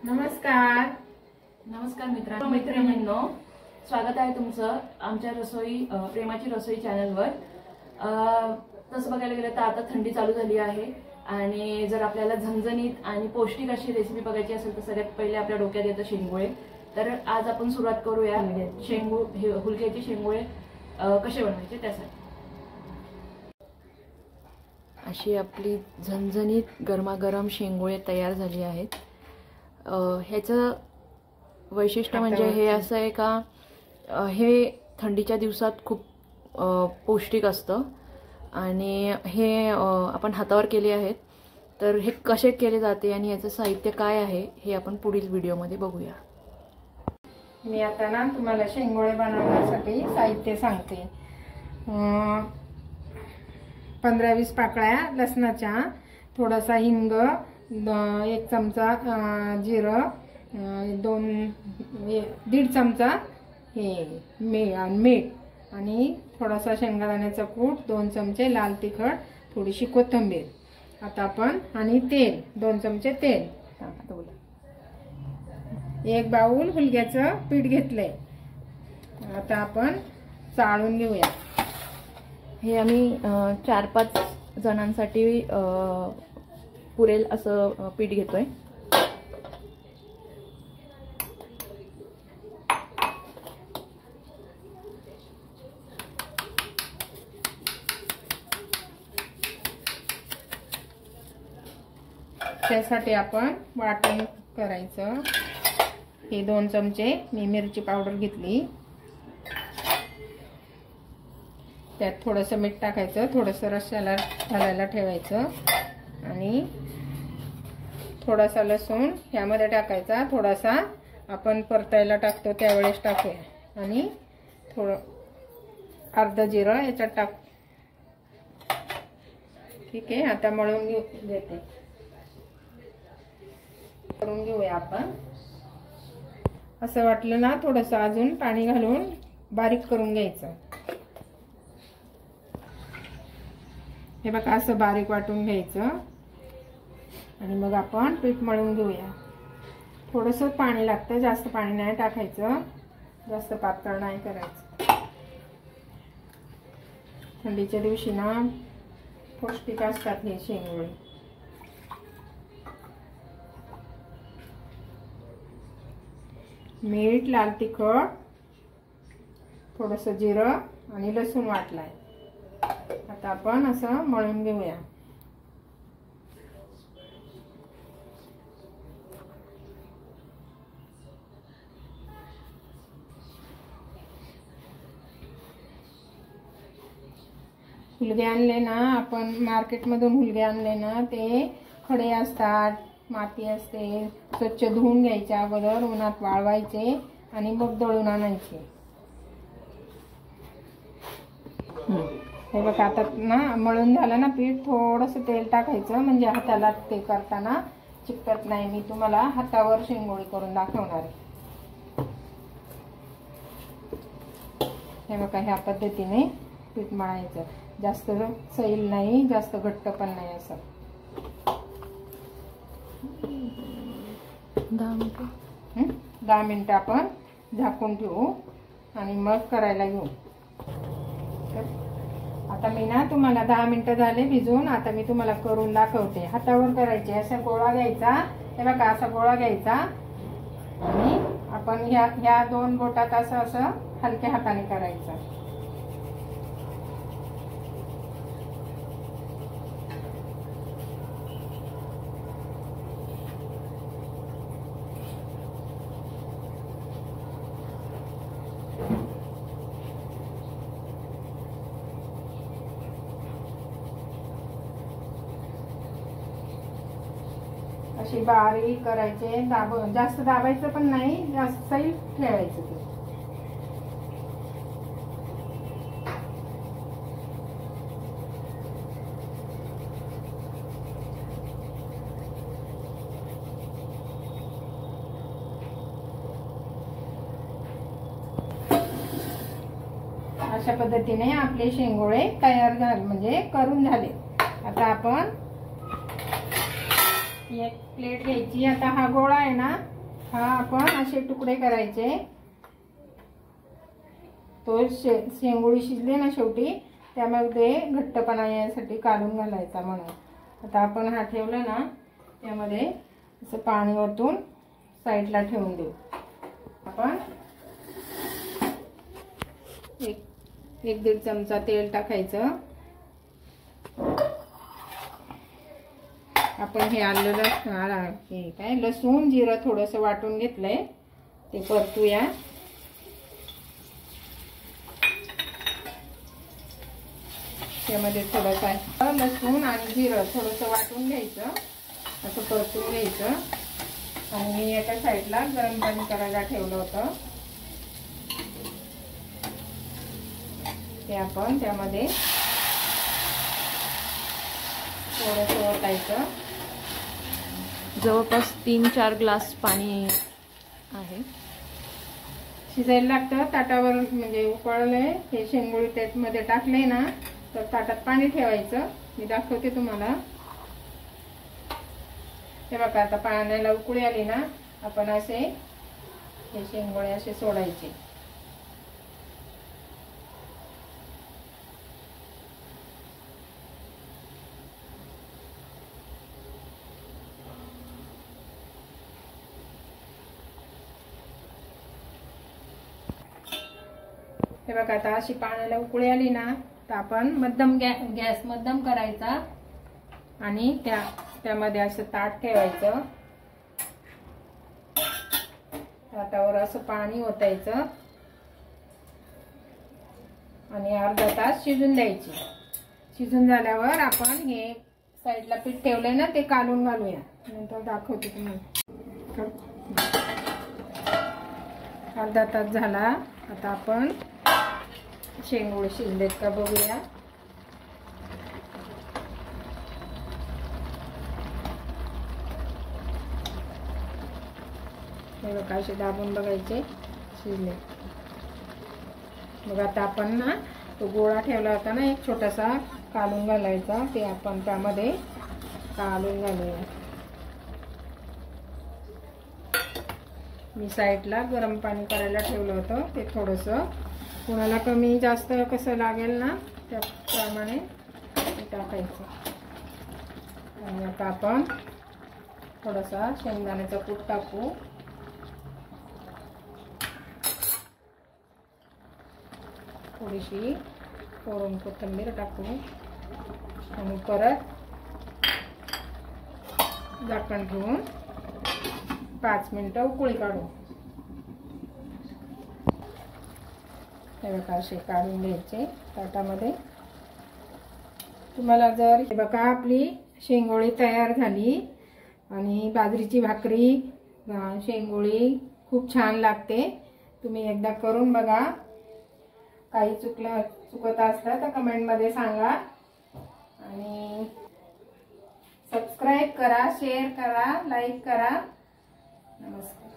नमस्कार मैत्रिणींनो, स्वागत आहे तुमचं आमच्या रसोई प्रेमाची रसोई चॅनलवर। तसं बघायला गेलं तर आता थंडी चालू झाली आहे आणि जर आपल्याला झणझणीत आणि पौष्टिक अशी रेसिपी बघायची असेल तर सगळ्यात पहिले आपल्या डोक्यात येतं शेंगुळे। तर आज आपण सुरुवात करूया हुलग्याचे शेंगुळे कसे बनवायचे त्यासाठी। अशी आपली झणझणीत गरमागरम शेंगुळे तयार झाली आहेत। ह्याचं वैशिष्ट्य म्हणजे हे असं आहे का हे थंडीच्या दिवसात खूप पौष्टिक असतं आणि हे आपण हातावर केले आहेत। तर हे कसे केले जाते आणि याचं साहित्य काय आहे हे आपण पुढील व्हिडिओमध्ये बघूया। मी आता ना तुम्हाला शेंगुळे बनवण्यासाठी साहित्य सांगते। 15-20 पाकळ्या लसणाच्या, थोडासा हिंग, 1 चमचा जिरं, 1.5 चमचा हे मीठ आणि थोडासा शेंगदाण्याचा कूट, 2 चमचे लाल तिखट, थोडीशी कोथिंबीर। आता आपण आणि तेल 2 चमचे तेल, 1 बाउल हुलग्याचं पीठ घेतलंय। आता आपण चाळून घेऊया। हे आम्ही 4-5 जणांसाठी पुरेल असं पीठ घेतोय। त्यासाठी आपण वाटण करायचं। हे 2 चमचे मी मिरची पावडर घेतली, त्यात थोडंसं मीठ टाकायचं, थोडंसं रश्श्याला घालायला ठेवायचं आणि थोडासा लसूण ह्यामध्ये टाकायचा, थोडासा आपण परतायला टाकतो त्यावेळेस टाकूया आणि थोडं अर्ध जिरं याच्यात टाक। ठीक आहे, आता मळून देते, करून घेऊया आपण। असं वाटलं ना थोडंसं अजून पाणी घालून बारीक करून घ्यायचं। हे बघा असं बारीक वाटून घ्यायचं आणि मग आपण पीठ मळून घेऊया। थोडंसं पाणी लागतं, जास्त पाणी नाही टाकायचं, जास्त पातळ नाही करायचं। थंडीच्या दिवशी ना पौष्टिक असतात हे शेंगुळे। मीठ, लाल तिखट, थोडंसं जिरं आणि लसूण वाटलाय। आता आपण असं मळून घेऊया। हुलगे आणले ना आपण मार्केटमधून, हुलगे आणले ना ते खडे असतात, माती असते, स्वच्छ धुवून घ्यायचे अगोदर, उन्हात वाळवायचे आणि मग दळून आणायचे। हे बघा आता ना मळून झालं ना पीठ, थोडंसं तेल टाकायचं म्हणजे हाताला ते करताना चिकटत नाही। मी तुम्हाला हातावर शेंगोळी करून दाखवणार आहे। हे बघा ह्या पद्धतीने पीठ मळायचं, जास्त सैल नाही, जास्त घट्ट पण नाही, असं। 10 मिनिटं आपण झाकून ठेवू आणि मग करायला घेऊ। आता मी ना तुम्हाला 10 मिनिटं झाले भिजून, आता मी तुम्हाला करून दाखवते। हातावर करायचे, असा गोळा घ्यायचा, हे बघा असा गोळा घ्यायचा आणि आपण ह्या 2 बोटात असं असं हलक्या हाताने करायचं। अशी बारीक करायचे, जास्त दाबायचं पण नाही, जास्त सैल ठेवायचं ते। अशा पद्धतीने आपले शेंगोळे तयार झाले, म्हणजे करून झाले। आता आपण एक प्लेट घ्यायची। आता हा गोळा आहे ना हा आपण असे तुकडे करायचे. तो शेंगोळी शिजली ना शेवटी, त्यामध्ये घट्टपणा येण्यासाठी काढून घालायचा म्हणून. आता आपण हा ठेवला ना, त्यामध्ये असं पाणी ओतून साईडला ठेवून देऊ. आपण एक दीड चमचा तेल टाकायचं. आपण हे लसूण जिरं थोडंसं वाटून घेतलंय, ते परतूया. त्यामध्ये थोडंसं लसूण आणि जिरं थोडंसं वाटून घ्यायचं, असं परतून घ्यायचं. आणि मी एका साईडला गरम पाणी करायला ठेवलं होतं, ते आपण त्यामध्ये थोडंसं ओतायचं. जवळपास 3-4 ग्लास पाणी आहे. शिजायला लागतं. ताटावर म्हणजे उकळलंय हे शेंगोळी त्यामध्ये टाकले ना, तर ताटात पाणी ठेवायचं. मी दाखवते तुम्हाला. हे बघा, आता पाण्याला उकळी आली ना, आपण असे हे शेंगोळे असे सोडायचे. हे बघा, आता अशी पाण्याला उकळी आली ना, तर आपण मध्यम गॅस मध्यम करायचा आणि त्यामध्ये असं ताट ठेवायचं. ताटावर असं पाणी ओतायचं आणि अर्धा तास शिजून द्यायची. शिजून झाल्यावर आपण हे साईडला पीठ ठेवलंय ना, ते काढून घालूया. नंतर दाखवते तुम्हाला. अर्धा तास झाला. आता आपण शेंगोळे शिजलेत का बघूया. हे बघा, असे दाबून बघायचे शिजले. मग आता आपण ना, तो गोळा ठेवला होता ना एक छोटासा, काढून घालायचा. ते आपण त्यामध्ये काढून घालूया. मी साईडला गरम पाणी करायला ठेवलं होतं, ते थोडंसं कोणाला कमी जास्त कसं लागेल ना, त्याप्रमाणे टाकायचं. आणि आता आपण थोडासा शेंगदाण्याचा कूट टाकू. थोडीशी कोरम कोथिंबीर टाकू आणि परत झाकण ठेवून 5 मिनिटं उकळी काढू. हे बघा, असे काढून घ्यायचे ताटामध्ये. तुम्हाला जर हे बघा, आपली शेंगोळी तयार झाली. आणि बाजरीची भाकरी शेंगोळी खूप छान लागते. तुम्ही एकदा करून बघा. काही चुकत असलं तर कमेंटमध्ये सांगा. आणि सबस्क्राईब करा, शेअर करा, लाईक करा. नमस्कार.